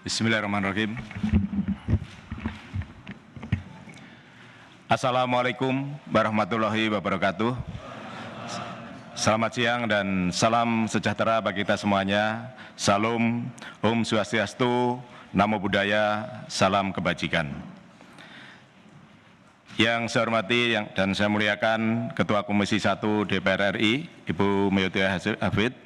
Bismillahirrahmanirrahim. Assalamualaikum warahmatullahi wabarakatuh. Selamat siang dan salam sejahtera bagi kita semuanya. Salam, Om Swastiastu, Namo Buddhaya, salam kebajikan. Yang saya hormati dan saya muliakan Ketua Komisi 1 DPR RI, Ibu Meyutiah Hafid.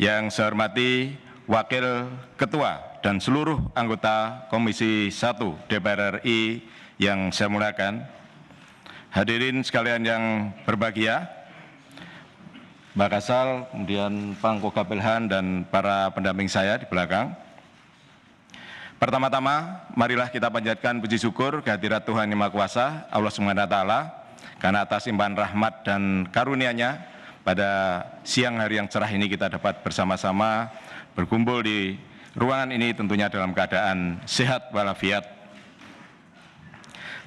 Yang saya hormati Wakil Ketua dan seluruh anggota Komisi 1 DPR RI yang saya muliakan. Hadirin sekalian yang berbahagia, Mbak Kasal, kemudian Pangko Kapilhan dan para pendamping saya di belakang. Pertama-tama, marilah kita panjatkan puji syukur kehadirat Tuhan Yang Maha Kuasa, Allah Subhanahu wa Ta'ala, karena atas limpahan rahmat dan karunia-Nya pada siang hari yang cerah ini kita dapat bersama-sama berkumpul di ruangan ini tentunya dalam keadaan sehat walafiat.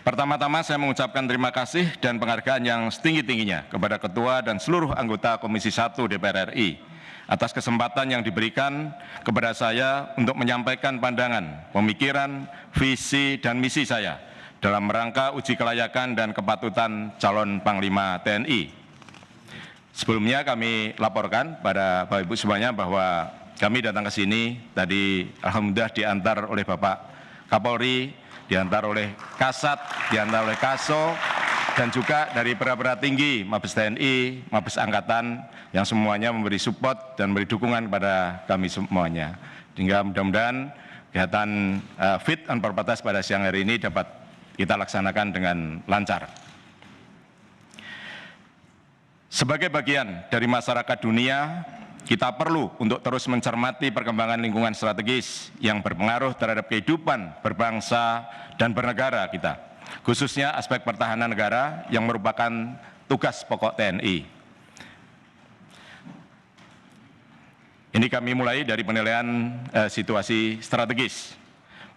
Pertama-tama saya mengucapkan terima kasih dan penghargaan yang setinggi-tingginya kepada Ketua dan seluruh anggota Komisi 1 DPR RI atas kesempatan yang diberikan kepada saya untuk menyampaikan pandangan, pemikiran, visi, dan misi saya dalam rangka uji kelayakan dan kepatutan calon Panglima TNI. Sebelumnya kami laporkan pada Bapak Ibu semuanya bahwa kami datang ke sini tadi alhamdulillah diantar oleh Bapak Kapolri, diantar oleh Kasat, diantar oleh Kaso, dan juga dari perwira tinggi Mabes TNI, Mabes Angkatan yang semuanya memberi support dan memberi dukungan kepada kami semuanya. Sehingga mudah-mudahan kegiatan Fit and Proper Test pada siang hari ini dapat kita laksanakan dengan lancar. Sebagai bagian dari masyarakat dunia, kita perlu untuk terus mencermati perkembangan lingkungan strategis yang berpengaruh terhadap kehidupan berbangsa dan bernegara kita, khususnya aspek pertahanan negara yang merupakan tugas pokok TNI. Ini kami mulai dari penilaian situasi strategis.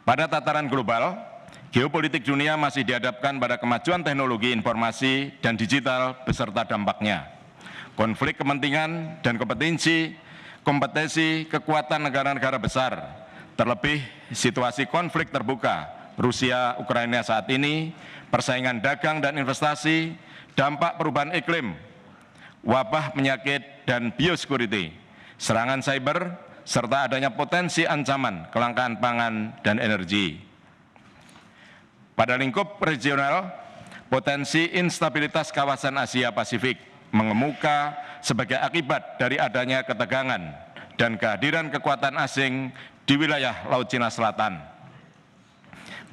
Pada tataran global, geopolitik dunia masih dihadapkan pada kemajuan teknologi informasi dan digital beserta dampaknya. Konflik kepentingan dan kompetensi kekuatan negara-negara besar, terlebih situasi konflik terbuka Rusia-Ukraina saat ini, persaingan dagang dan investasi, dampak perubahan iklim, wabah penyakit dan biosecurity, serangan cyber, serta adanya potensi ancaman kelangkaan pangan dan energi. Pada lingkup regional, potensi instabilitas kawasan Asia Pasifik mengemuka sebagai akibat dari adanya ketegangan dan kehadiran kekuatan asing di wilayah Laut Cina Selatan.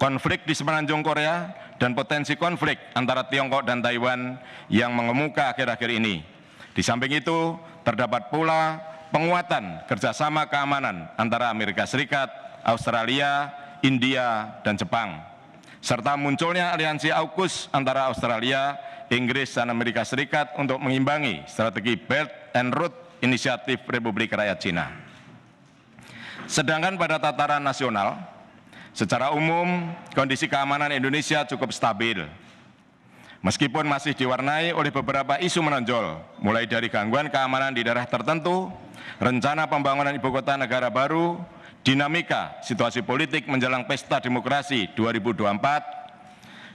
Konflik di semenanjung Korea dan potensi konflik antara Tiongkok dan Taiwan yang mengemuka akhir-akhir ini. Di samping itu, terdapat pula penguatan kerjasama keamanan antara Amerika Serikat, Australia, India, dan Jepang, serta munculnya aliansi AUKUS antara Australia, Inggris, dan Amerika Serikat untuk mengimbangi strategi Belt and Road Inisiatif Republik Rakyat Cina. Sedangkan pada tataran nasional, secara umum kondisi keamanan Indonesia cukup stabil. Meskipun masih diwarnai oleh beberapa isu menonjol, mulai dari gangguan keamanan di daerah tertentu, rencana pembangunan ibu kota negara baru, dinamika situasi politik menjelang pesta demokrasi 2024,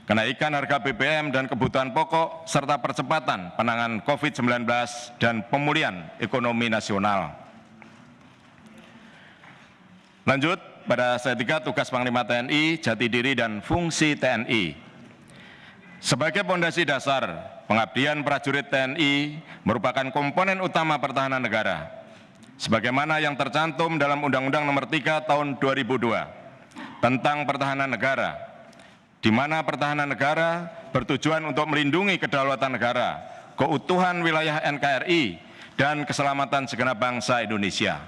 kenaikan harga BBM dan kebutuhan pokok, serta percepatan penanganan COVID-19 dan pemulihan ekonomi nasional. Lanjut, pada slide 3, tugas Panglima TNI, jati diri dan fungsi TNI. Sebagai pondasi dasar, pengabdian prajurit TNI merupakan komponen utama pertahanan negara, sebagaimana yang tercantum dalam Undang-Undang Nomor 3 Tahun 2002 tentang Pertahanan Negara, di mana pertahanan negara bertujuan untuk melindungi kedaulatan negara, keutuhan wilayah NKRI, dan keselamatan segenap bangsa Indonesia.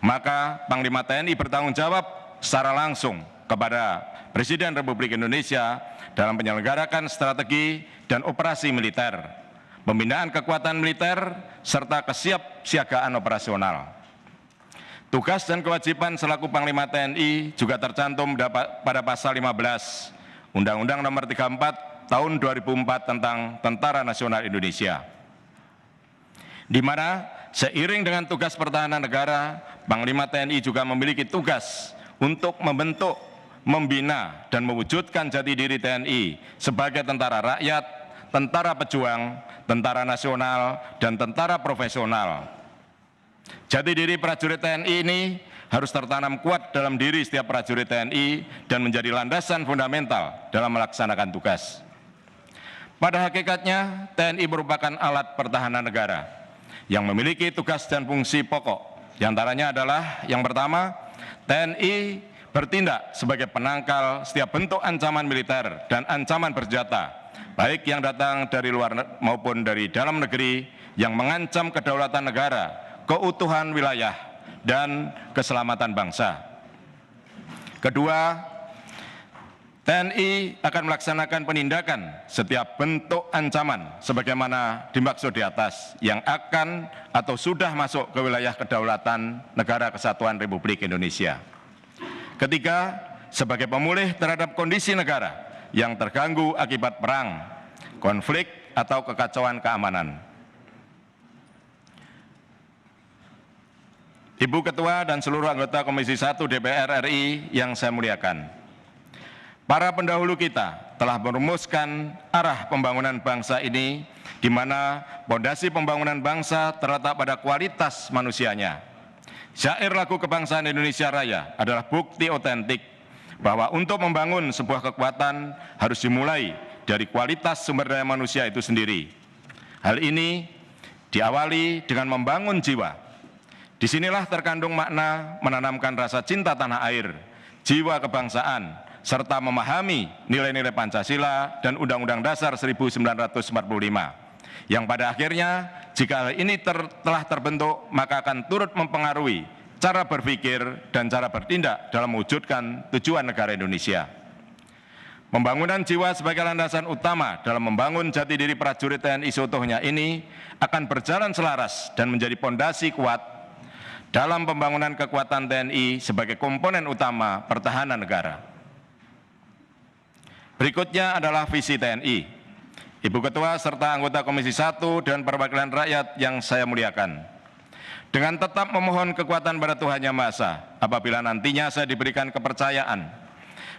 Maka Panglima TNI bertanggung jawab secara langsung kepada Presiden Republik Indonesia dalam menyelenggarakan strategi dan operasi militer, pembinaan kekuatan militer, serta kesiapsiagaan operasional. Tugas dan kewajiban selaku Panglima TNI juga tercantum pada pasal 15 Undang-Undang Nomor 34 Tahun 2004 tentang Tentara Nasional Indonesia, di mana seiring dengan tugas pertahanan negara, Panglima TNI juga memiliki tugas untuk membentuk, membina, dan mewujudkan jati diri TNI sebagai tentara rakyat, tentara pejuang, tentara nasional, dan tentara profesional. Jati diri prajurit TNI ini harus tertanam kuat dalam diri setiap prajurit TNI dan menjadi landasan fundamental dalam melaksanakan tugas. Pada hakikatnya, TNI merupakan alat pertahanan negara yang memiliki tugas dan fungsi pokok. Di antaranya adalah yang pertama, TNI bertindak sebagai penangkal setiap bentuk ancaman militer dan ancaman bersenjata, baik yang datang dari luar maupun dari dalam negeri yang mengancam kedaulatan negara, keutuhan wilayah, dan keselamatan bangsa. Kedua, TNI akan melaksanakan penindakan setiap bentuk ancaman sebagaimana dimaksud di atas yang akan atau sudah masuk ke wilayah kedaulatan Negara Kesatuan Republik Indonesia. Ketiga, sebagai pemulih terhadap kondisi negara yang terganggu akibat perang, konflik, atau kekacauan keamanan. Ibu Ketua dan seluruh anggota Komisi 1 DPR RI yang saya muliakan, para pendahulu kita telah merumuskan arah pembangunan bangsa ini, di mana fondasi pembangunan bangsa terletak pada kualitas manusianya. Syair lagu kebangsaan Indonesia Raya adalah bukti otentik bahwa untuk membangun sebuah kekuatan harus dimulai dari kualitas sumber daya manusia itu sendiri. Hal ini diawali dengan membangun jiwa. Disinilah terkandung makna menanamkan rasa cinta tanah air, jiwa kebangsaan, serta memahami nilai-nilai Pancasila dan Undang-Undang Dasar 1945, yang pada akhirnya jika hal ini telah terbentuk, maka akan turut mempengaruhi cara berpikir dan cara bertindak dalam mewujudkan tujuan negara Indonesia. Pembangunan jiwa sebagai landasan utama dalam membangun jati diri prajurit TNI seutuhnya ini akan berjalan selaras dan menjadi pondasi kuat dalam pembangunan kekuatan TNI sebagai komponen utama pertahanan negara. Berikutnya adalah visi TNI. Ibu Ketua serta anggota Komisi 1 dan Perwakilan Rakyat yang saya muliakan, dengan tetap memohon kekuatan pada Tuhan Yang Maha Esa, apabila nantinya saya diberikan kepercayaan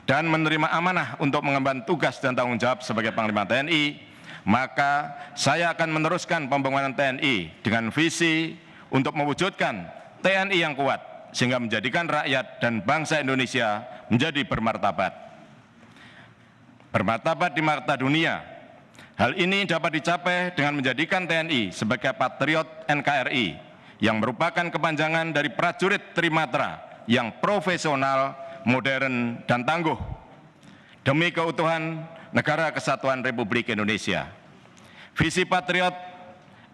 dan menerima amanah untuk mengemban tugas dan tanggung jawab sebagai Panglima TNI, maka saya akan meneruskan pembangunan TNI dengan visi untuk mewujudkan TNI yang kuat, sehingga menjadikan rakyat dan bangsa Indonesia menjadi bermartabat. Bermartabat di mata dunia. Hal ini dapat dicapai dengan menjadikan TNI sebagai patriot NKRI, yang merupakan kepanjangan dari prajurit Trimatra yang profesional, modern, dan tangguh, demi keutuhan Negara Kesatuan Republik Indonesia. Visi patriot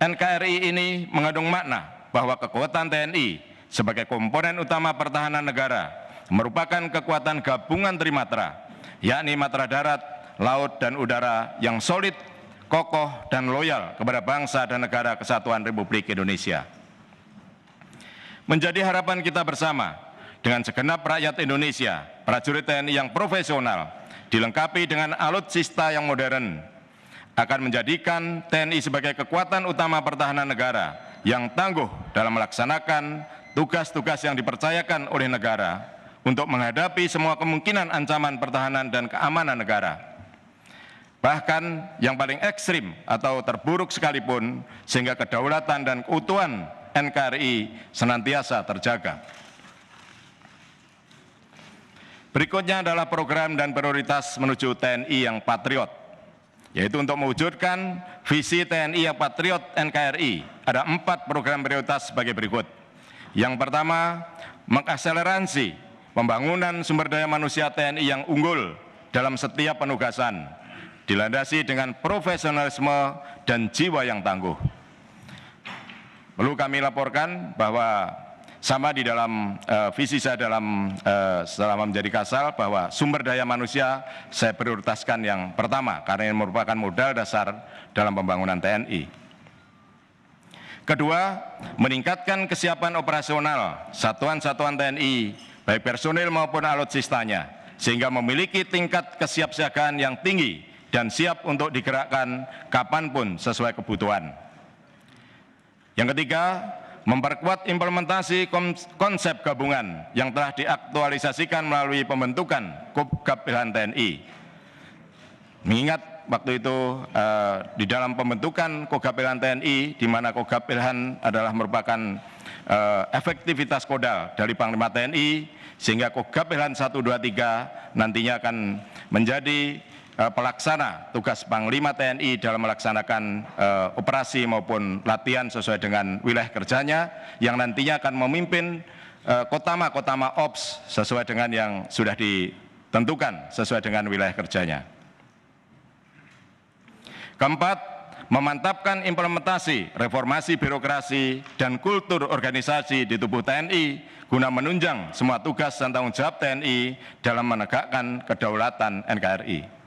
NKRI ini mengandung makna bahwa kekuatan TNI sebagai komponen utama pertahanan negara merupakan kekuatan gabungan Trimatra, yakni matra darat, laut, dan udara yang solid, kokoh, dan loyal kepada bangsa dan negara Kesatuan Republik Indonesia. Menjadi harapan kita bersama, dengan segenap rakyat Indonesia, prajurit TNI yang profesional, dilengkapi dengan alutsista yang modern, akan menjadikan TNI sebagai kekuatan utama pertahanan negara yang tangguh dalam melaksanakan tugas-tugas yang dipercayakan oleh negara untuk menghadapi semua kemungkinan ancaman pertahanan dan keamanan negara. Bahkan yang paling ekstrim atau terburuk sekalipun, sehingga kedaulatan dan keutuhan NKRI senantiasa terjaga. Berikutnya adalah program dan prioritas menuju TNI yang patriot, yaitu untuk mewujudkan visi TNI yang patriot NKRI. Ada 4 program prioritas sebagai berikut. Yang pertama, mengakselerasi pembangunan sumber daya manusia TNI yang unggul dalam setiap penugasan, dilandasi dengan profesionalisme dan jiwa yang tangguh. Perlu kami laporkan bahwa sama di dalam visi saya selama menjadi Kasal, bahwa sumber daya manusia saya prioritaskan yang pertama karena ini merupakan modal dasar dalam pembangunan TNI. Kedua, meningkatkan kesiapan operasional satuan-satuan TNI, baik personil maupun alutsistanya, sehingga memiliki tingkat kesiapsiagaan yang tinggi dan siap untuk digerakkan kapanpun sesuai kebutuhan. Yang ketiga, memperkuat implementasi konsep gabungan yang telah diaktualisasikan melalui pembentukan Kopgab-Ilhan TNI. Mengingat waktu itu di dalam pembentukan Kopgab-Ilhan TNI, di mana Kopgab-Ilhan adalah merupakan efektivitas kodal dari Panglima TNI, sehingga Kopgab-Ilhan 123 nantinya akan menjadi pelaksana tugas Panglima TNI dalam melaksanakan operasi maupun latihan sesuai dengan wilayah kerjanya, yang nantinya akan memimpin kotama-kotama OPS sesuai dengan yang sudah ditentukan sesuai dengan wilayah kerjanya. Keempat, memantapkan implementasi reformasi birokrasi dan kultur organisasi di tubuh TNI guna menunjang semua tugas dan tanggung jawab TNI dalam menegakkan kedaulatan NKRI.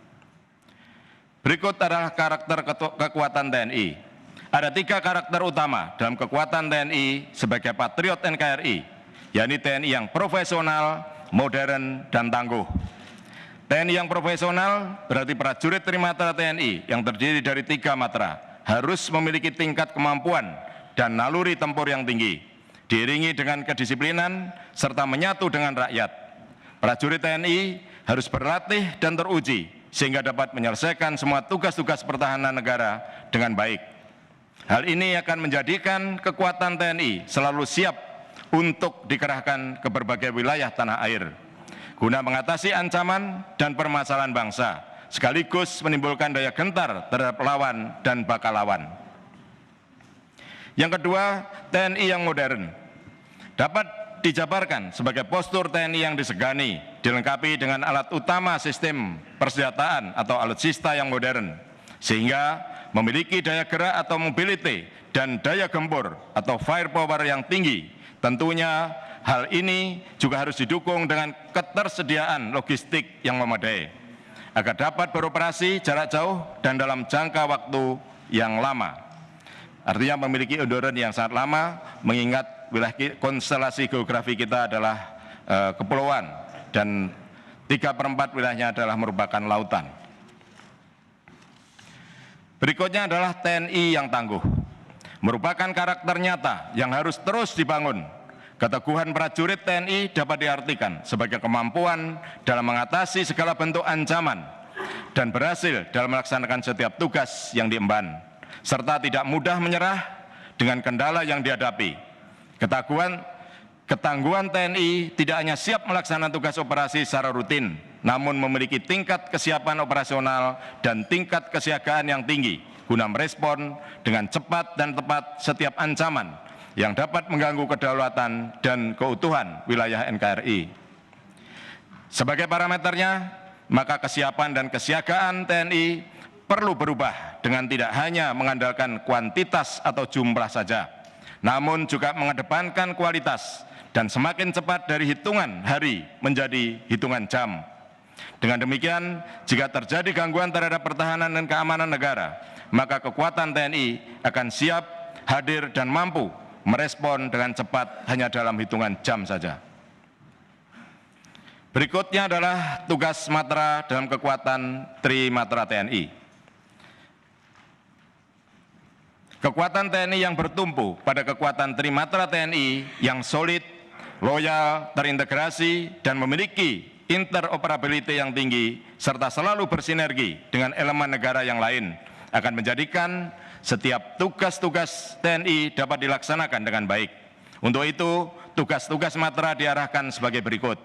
Berikut adalah karakter kekuatan TNI. Ada 3 karakter utama dalam kekuatan TNI sebagai patriot NKRI, yakni TNI yang profesional, modern, dan tangguh. TNI yang profesional berarti prajurit Trimatra TNI yang terdiri dari 3 matra harus memiliki tingkat kemampuan dan naluri tempur yang tinggi, diiringi dengan kedisiplinan serta menyatu dengan rakyat. Prajurit TNI harus berlatih dan teruji sehingga dapat menyelesaikan semua tugas-tugas pertahanan negara dengan baik. Hal ini akan menjadikan kekuatan TNI selalu siap untuk dikerahkan ke berbagai wilayah tanah air guna mengatasi ancaman dan permasalahan bangsa, sekaligus menimbulkan daya gentar terhadap lawan dan bakal lawan. Yang kedua, TNI yang modern dapat dijabarkan sebagai postur TNI yang disegani, dilengkapi dengan alat utama sistem persenjataan atau alutsista yang modern, sehingga memiliki daya gerak atau mobility dan daya gempur atau firepower yang tinggi. Tentunya hal ini juga harus didukung dengan ketersediaan logistik yang memadai, agar dapat beroperasi jarak jauh dan dalam jangka waktu yang lama. Artinya memiliki endurance yang sangat lama, mengingat wilayah konstelasi geografi kita adalah kepulauan dan 3/4 wilayahnya adalah merupakan lautan. Berikutnya adalah TNI yang tangguh, merupakan karakter nyata yang harus terus dibangun. Keteguhan prajurit TNI dapat diartikan sebagai kemampuan dalam mengatasi segala bentuk ancaman dan berhasil dalam melaksanakan setiap tugas yang diemban, serta tidak mudah menyerah dengan kendala yang dihadapi. Ketangguhan TNI tidak hanya siap melaksanakan tugas operasi secara rutin, namun memiliki tingkat kesiapan operasional dan tingkat kesiagaan yang tinggi guna merespon dengan cepat dan tepat setiap ancaman yang dapat mengganggu kedaulatan dan keutuhan wilayah NKRI. Sebagai parameternya, maka kesiapan dan kesiagaan TNI perlu berubah dengan tidak hanya mengandalkan kuantitas atau jumlah saja, namun juga mengedepankan kualitas dan semakin cepat dari hitungan hari menjadi hitungan jam. Dengan demikian, jika terjadi gangguan terhadap pertahanan dan keamanan negara, maka kekuatan TNI akan siap, hadir, dan mampu merespon dengan cepat hanya dalam hitungan jam saja. Berikutnya adalah tugas matra dalam kekuatan Trimatra TNI. Kekuatan TNI yang bertumpu pada kekuatan Trimatra TNI yang solid, loyal, terintegrasi, dan memiliki interoperability yang tinggi, serta selalu bersinergi dengan elemen negara yang lain, akan menjadikan setiap tugas-tugas TNI dapat dilaksanakan dengan baik. Untuk itu, tugas-tugas matra diarahkan sebagai berikut.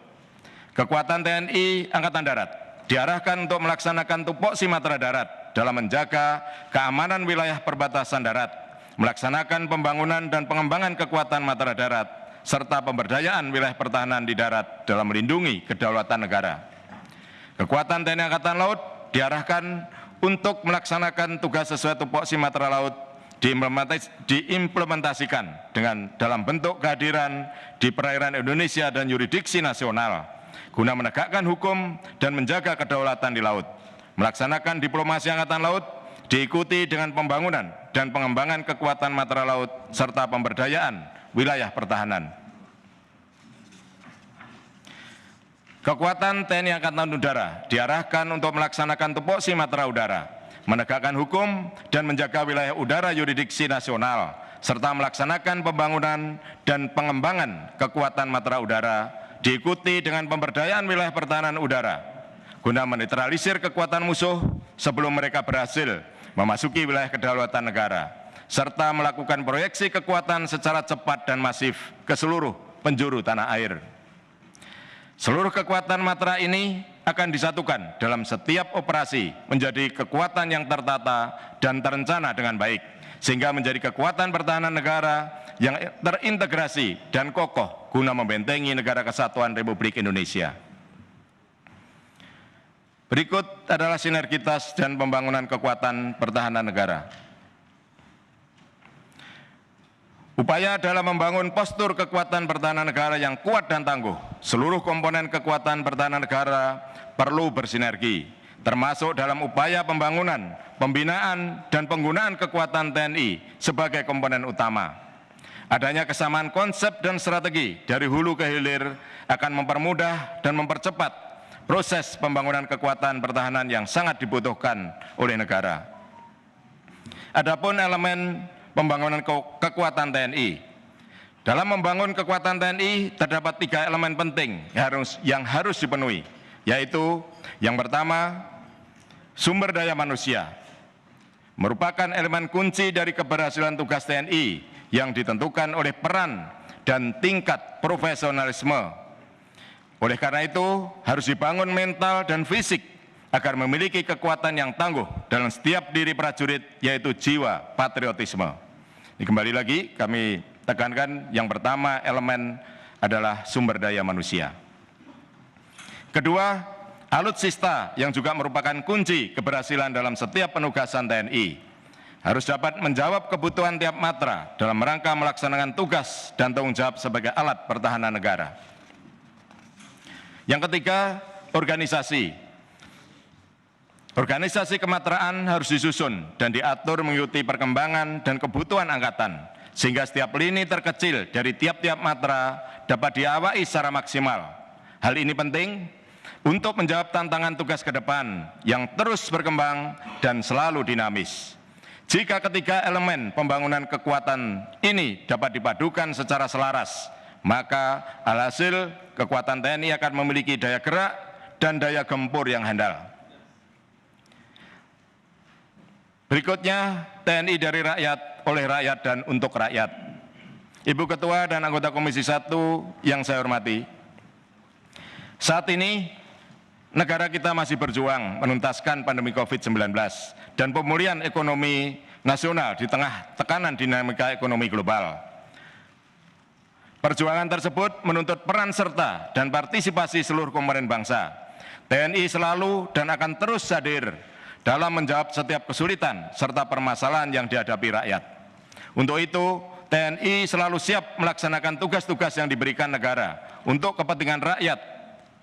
Kekuatan TNI Angkatan Darat diarahkan untuk melaksanakan tupoksi matra darat dalam menjaga keamanan wilayah perbatasan darat, melaksanakan pembangunan dan pengembangan kekuatan matra darat, serta pemberdayaan wilayah pertahanan di darat dalam melindungi kedaulatan negara. Kekuatan TNI Angkatan Laut diarahkan untuk melaksanakan tugas sesuai tupoksi matra laut diimplementasikan dengan dalam bentuk kehadiran di perairan Indonesia dan yurisdiksi nasional guna menegakkan hukum dan menjaga kedaulatan di laut. Melaksanakan diplomasi Angkatan Laut diikuti dengan pembangunan dan pengembangan kekuatan matra laut serta pemberdayaan wilayah pertahanan. Kekuatan TNI Angkatan Udara diarahkan untuk melaksanakan tupoksi matra udara, menegakkan hukum dan menjaga wilayah udara yurisdiksi nasional, serta melaksanakan pembangunan dan pengembangan kekuatan matra udara, diikuti dengan pemberdayaan wilayah pertahanan udara, guna menetralisir kekuatan musuh sebelum mereka berhasil memasuki wilayah kedaulatan negara, serta melakukan proyeksi kekuatan secara cepat dan masif ke seluruh penjuru tanah air. Seluruh kekuatan matra ini akan disatukan dalam setiap operasi menjadi kekuatan yang tertata dan terencana dengan baik, sehingga menjadi kekuatan pertahanan negara yang terintegrasi dan kokoh guna membentengi negara kesatuan Republik Indonesia. Berikut adalah sinergitas dan pembangunan kekuatan pertahanan negara. Upaya dalam membangun postur kekuatan pertahanan negara yang kuat dan tangguh. Seluruh komponen kekuatan pertahanan negara perlu bersinergi, termasuk dalam upaya pembangunan, pembinaan, dan penggunaan kekuatan TNI sebagai komponen utama. Adanya kesamaan konsep dan strategi dari hulu ke hilir akan mempermudah dan mempercepat proses pembangunan kekuatan pertahanan yang sangat dibutuhkan oleh negara. Adapun elemen pembangunan kekuatan TNI. Dalam membangun kekuatan TNI terdapat 3 elemen penting yang harus dipenuhi, yaitu yang pertama, sumber daya manusia. Merupakan elemen kunci dari keberhasilan tugas TNI yang ditentukan oleh peran dan tingkat profesionalisme. Oleh karena itu, harus dibangun mental dan fisik agar memiliki kekuatan yang tangguh dalam setiap diri prajurit, yaitu jiwa patriotisme. Ini kembali lagi kami tekankan, yang pertama elemen adalah sumber daya manusia. Kedua, alutsista yang juga merupakan kunci keberhasilan dalam setiap penugasan TNI. Harus dapat menjawab kebutuhan tiap matra dalam rangka melaksanakan tugas dan tanggung jawab sebagai alat pertahanan negara. Yang ketiga, organisasi. Organisasi kematraan harus disusun dan diatur mengikuti perkembangan dan kebutuhan angkatan, sehingga setiap lini terkecil dari tiap-tiap matra dapat diawai secara maksimal. Hal ini penting untuk menjawab tantangan tugas ke depan yang terus berkembang dan selalu dinamis. Jika ketiga elemen pembangunan kekuatan ini dapat dipadukan secara selaras, maka alhasil kekuatan TNI akan memiliki daya gerak dan daya gempur yang handal. Berikutnya, TNI dari rakyat, oleh rakyat, dan untuk rakyat. Ibu Ketua dan anggota Komisi 1 yang saya hormati, saat ini negara kita masih berjuang menuntaskan pandemi COVID-19 dan pemulihan ekonomi nasional di tengah tekanan dinamika ekonomi global. Perjuangan tersebut menuntut peran serta dan partisipasi seluruh komponen bangsa. TNI selalu dan akan terus hadir dalam menjawab setiap kesulitan serta permasalahan yang dihadapi rakyat. Untuk itu, TNI selalu siap melaksanakan tugas-tugas yang diberikan negara untuk kepentingan rakyat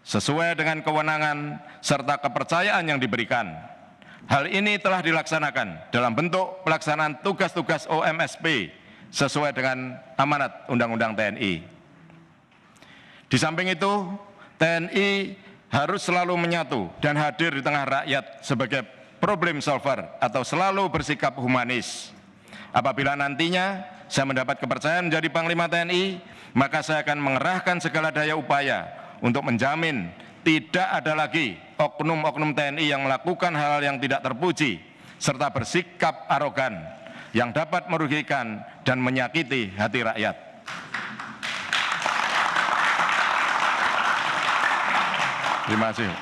sesuai dengan kewenangan serta kepercayaan yang diberikan. Hal ini telah dilaksanakan dalam bentuk pelaksanaan tugas-tugas OMSP sesuai dengan amanat Undang-Undang TNI. Di samping itu, TNI harus selalu menyatu dan hadir di tengah rakyat sebagai problem solver atau selalu bersikap humanis. Apabila nantinya saya mendapat kepercayaan menjadi Panglima TNI, maka saya akan mengerahkan segala daya upaya untuk menjamin tidak ada lagi oknum-oknum TNI yang melakukan hal-hal yang tidak terpuji, serta bersikap arogan yang dapat merugikan dan menyakiti hati rakyat. Terima kasih.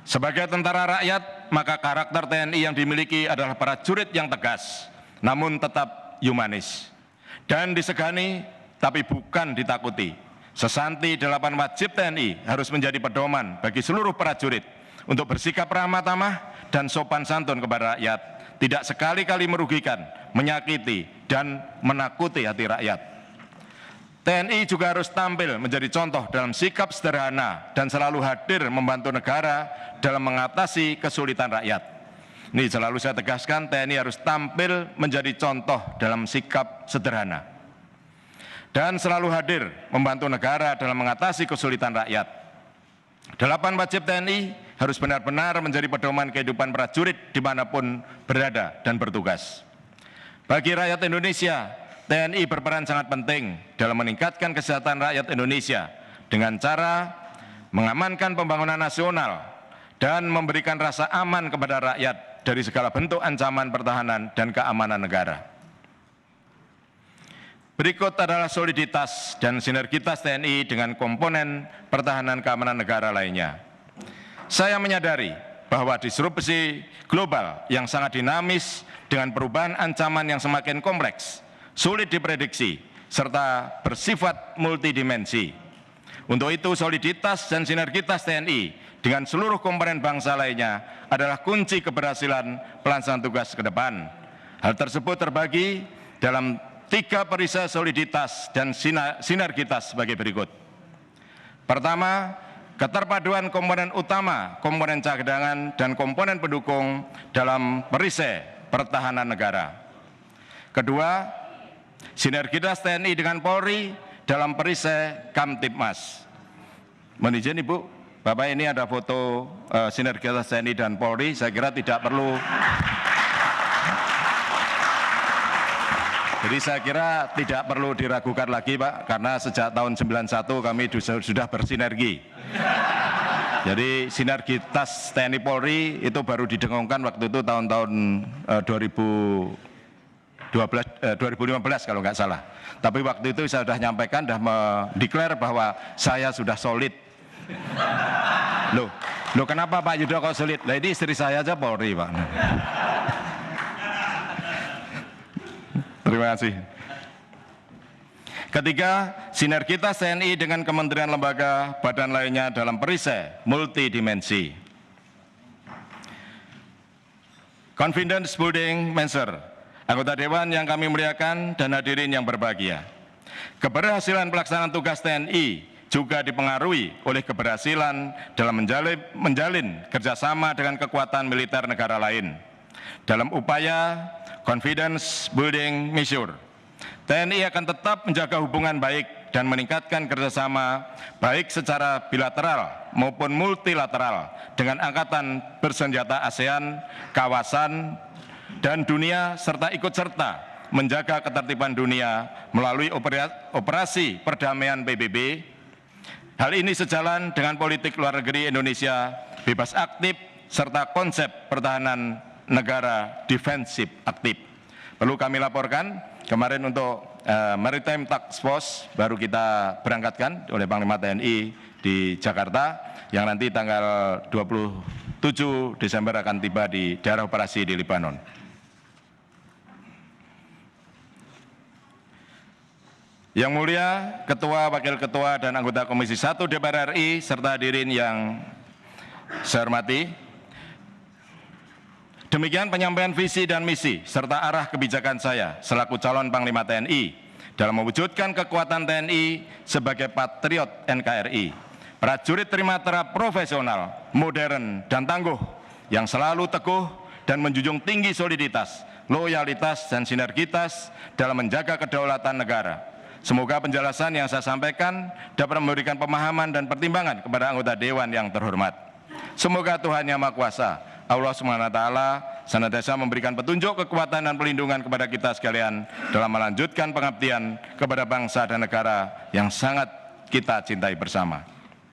Sebagai tentara rakyat, maka karakter TNI yang dimiliki adalah prajurit yang tegas, namun tetap humanis. Dan disegani, tapi bukan ditakuti. Sesanti 8 wajib TNI harus menjadi pedoman bagi seluruh prajurit untuk bersikap ramah tamah dan sopan santun kepada rakyat, tidak sekali-kali merugikan, menyakiti, dan menakuti hati rakyat. TNI juga harus tampil menjadi contoh dalam sikap sederhana dan selalu hadir membantu negara dalam mengatasi kesulitan rakyat. Ini selalu saya tegaskan, TNI harus tampil menjadi contoh dalam sikap sederhana dan selalu hadir membantu negara dalam mengatasi kesulitan rakyat. 8 wajib TNI harus benar-benar menjadi pedoman kehidupan prajurit dimanapun berada dan bertugas. Bagi rakyat Indonesia, TNI berperan sangat penting dalam meningkatkan kesejahteraan rakyat Indonesia dengan cara mengamankan pembangunan nasional dan memberikan rasa aman kepada rakyat dari segala bentuk ancaman pertahanan dan keamanan negara. Berikut adalah soliditas dan sinergitas TNI dengan komponen pertahanan keamanan negara lainnya. Saya menyadari bahwa disrupsi global yang sangat dinamis dengan perubahan ancaman yang semakin kompleks, sulit diprediksi, serta bersifat multidimensi. Untuk itu, soliditas dan sinergitas TNI dengan seluruh komponen bangsa lainnya adalah kunci keberhasilan pelaksanaan tugas ke depan. Hal tersebut terbagi dalam 3 perisai soliditas dan sinergitas sebagai berikut. Pertama, keterpaduan komponen utama, komponen cadangan, dan komponen pendukung dalam perisai pertahanan negara. Kedua, sinergitas TNI dengan Polri dalam perisai Kamtibmas. Mohon izin Ibu, Bapak, ini ada foto sinergitas TNI dan Polri, saya kira tidak perlu. Jadi saya kira tidak perlu diragukan lagi Pak, karena sejak tahun 91 kami sudah bersinergi. Jadi sinergitas TNI Polri itu baru didengungkan waktu itu tahun-tahun 2015 kalau nggak salah. Tapi waktu itu saya sudah nyampaikan, sudah mendeklar bahwa saya sudah solid. Loh kenapa Pak Yudo kok solid? Lah ini istri saya aja Polri Pak. Terima kasih. Ketiga, sinergitas TNI dengan kementerian, lembaga, badan lainnya dalam perisai multidimensi. Confidence building measure. Anggota Dewan yang kami muliakan dan hadirin yang berbahagia. Keberhasilan pelaksanaan tugas TNI juga dipengaruhi oleh keberhasilan dalam menjalin kerjasama dengan kekuatan militer negara lain. Dalam upaya confidence building measure, TNI akan tetap menjaga hubungan baik dan meningkatkan kerjasama baik secara bilateral maupun multilateral dengan angkatan bersenjata ASEAN, kawasan, dan dunia, serta ikut serta menjaga ketertiban dunia melalui operasi perdamaian PBB. Hal ini sejalan dengan politik luar negeri Indonesia bebas aktif serta konsep pertahanan negara defensif aktif. Perlu kami laporkan, kemarin untuk Maritime Task Force baru kita berangkatkan oleh Panglima TNI di Jakarta, yang nanti tanggal 27 Desember akan tiba di daerah operasi di Libanon. Yang mulia Ketua, Wakil Ketua, dan anggota Komisi 1 DPR RI, serta hadirin yang saya hormati, demikian penyampaian visi dan misi serta arah kebijakan saya selaku calon Panglima TNI dalam mewujudkan kekuatan TNI sebagai patriot NKRI, prajurit trimatra profesional, modern, dan tangguh yang selalu teguh dan menjunjung tinggi soliditas, loyalitas, dan sinergitas dalam menjaga kedaulatan negara. Semoga penjelasan yang saya sampaikan dapat memberikan pemahaman dan pertimbangan kepada anggota Dewan yang terhormat. Semoga Tuhan Yang Maha Kuasa, Allah SWT, senantiasa memberikan petunjuk, kekuatan, dan perlindungan kepada kita sekalian dalam melanjutkan pengabdian kepada bangsa dan negara yang sangat kita cintai bersama.